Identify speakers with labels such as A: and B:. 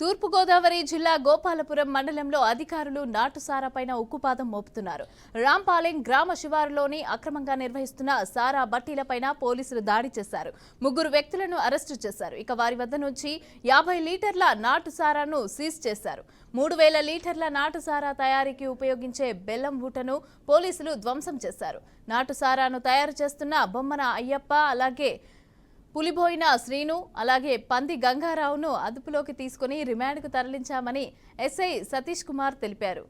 A: తూర్పుగోదావరి జిల్లా గోపాలపురం మండలంలో అధికారులు నాటుసారాపైన ఉక్కుపాదం మోపుతున్నారు. రాంపాలెం గ్రామ శివారులోని అక్రమంగా నిర్వహిస్తున్న సారా బట్టీలపైన పోలీసులు దాడి చేశారు. 3 వ్యక్తులను అరెస్టు చేశారు. ఇక వారి వద్ద నుంచి 50 లీటర్ల నాటుసారాను సీజ్ చేశారు. 3000 లీటర్ల నాటుసారా తయారీకి ఉపయోగించే బెల్లం ఊటను పోలీసులు ధ్వంసం చేశారు. నాటుసారాను తయారు చేస్తున్న బొమ్మన అయ్యప్ప, అలాగే పులిబోయిన శ్రీను, అలాగే పంది గంగారావును అదుపులోకి తీసుకుని రిమాండ్కు తరలించామని ఎస్ఐ సతీష్ కుమార్ తెలిపారు.